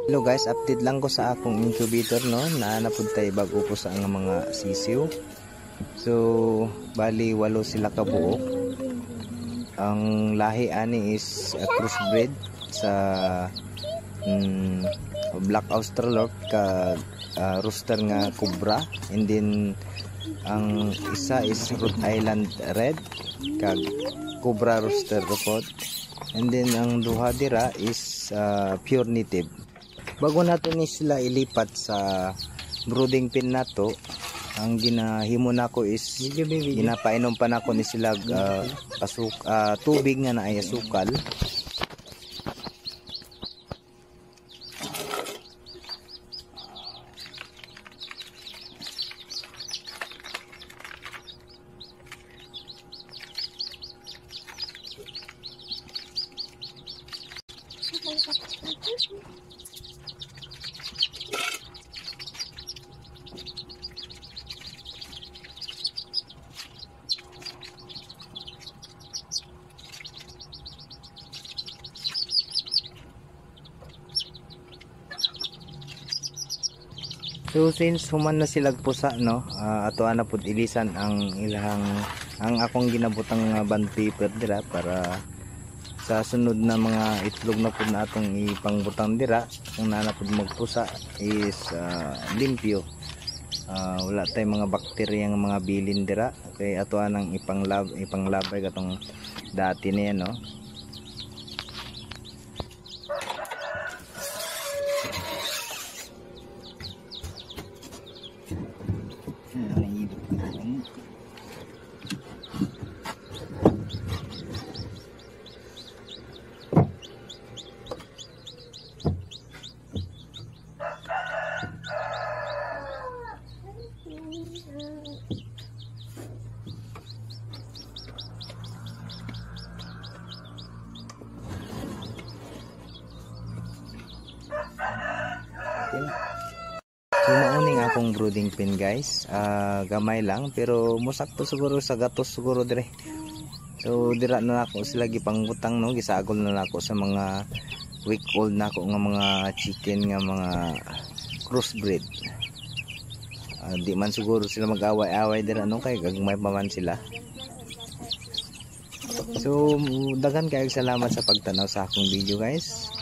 Hello guys, update lang ko sa akong incubator no, na napuntay bago po sa mga sisiw. So bali 8 sila kabuok. Ang lahi ani is crossbred sa Black Australorp kag rooster nga Cobra, and then ang isa is Rhode Island Red kag Cobra Rooster report, and then ang duha dira is pure native. Bago nato ni sila ilipat sa brooding pen nato, ang ginahimo nako is ginapainom pa nako ni sila tubig nga naay asukal. So since human na silag pusa no, ato na pud ilisan ang akong ginabutang band paper dira para sa sunod na mga itlog na pud na atong ipangbutang dira kung na pud magpusa is limpyo. Wala tay mga bakterya nga mga bilin dira kay ato nang ipanglabay katong dati niya no. So mauning akong brooding pen guys, gamay lang pero musakto siguro sa gatos siguro dire. So dira na ako sila gipangbutang no, gisagol na ako sa mga week old na ako nga mga chicken nga mga crossbreed. Di man siguro sila mag-away-away dira no, kay gagmay pa man sila. So daghan kayong salamat sa pagtanaw sa akong video guys.